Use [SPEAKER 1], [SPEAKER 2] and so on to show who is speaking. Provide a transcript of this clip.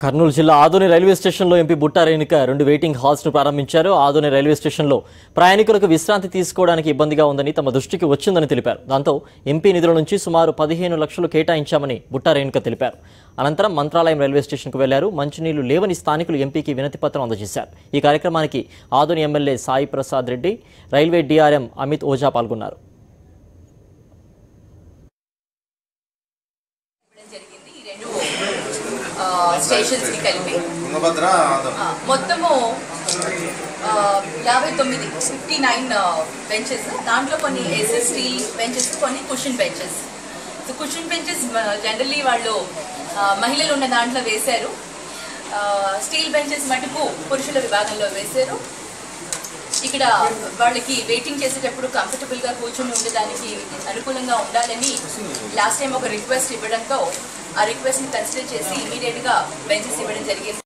[SPEAKER 1] కర్నూలు జిల్లా ఆదోని రైల్వే స్టేషన్లో MP Butta Renuka 2 waiting హాల్స్ను ప్రారంభించారు. ఆదోని రైల్వే స్టేషన్లో ప్రయాణికులకు విశ్రాంతి తీసుకోవడానికి ఇబ్బందిగా ఉందని తమ దృష్టికి వచ్చిందని తెలిపారు. దాంతో ఎంపీ నిధుల నుంచి సుమారు 15 లక్షలు కేటాయించామని బుట్టా రేణుక తెలిపారు. అనంతరం మంత్రాలయం రైల్వే స్టేషన్కు వెళ్లారు. మంచినీళ్లు లేవని స్థానికులు ఎంపీకి వినతి పత్రం అందజేశారు. ఈ కార్యక్రమానికి Adoni MLA Sai Prasad Reddy, railway DRM Amit Ojha పాల్గొన్నారు.
[SPEAKER 2] స్టేషన్స్ కి కలిపి మొత్తము 59 బెంచెస్, దాంట్లో కొన్ని ఎస్ఎస్ స్టీల్ బెంచెస్, కొన్ని cushion benches. So cushion benches generally వాళ్ళు మహిళలు ఉన్న దాంట్లో వేశారు. స్టీల్ బెంచెస్ మటుకు పురుషుల విభాగంలో వేశారు. ఇక్కడ వాళ్ళకి వెయిటింగ్ చేసేటప్పుడు కంఫర్టబుల్గా కూర్చొని ఉండడానికి అనుకూలంగా ఉండాలని లాస్ట్ టైం ఒక రిక్వెస్ట్ ఇవ్వడంతో ఆ రిక్వెస్ట్ని కన్సిడర్ చేసి ఇమీడియట్గా బెంచెస్ ఇవ్వడం జరిగింది.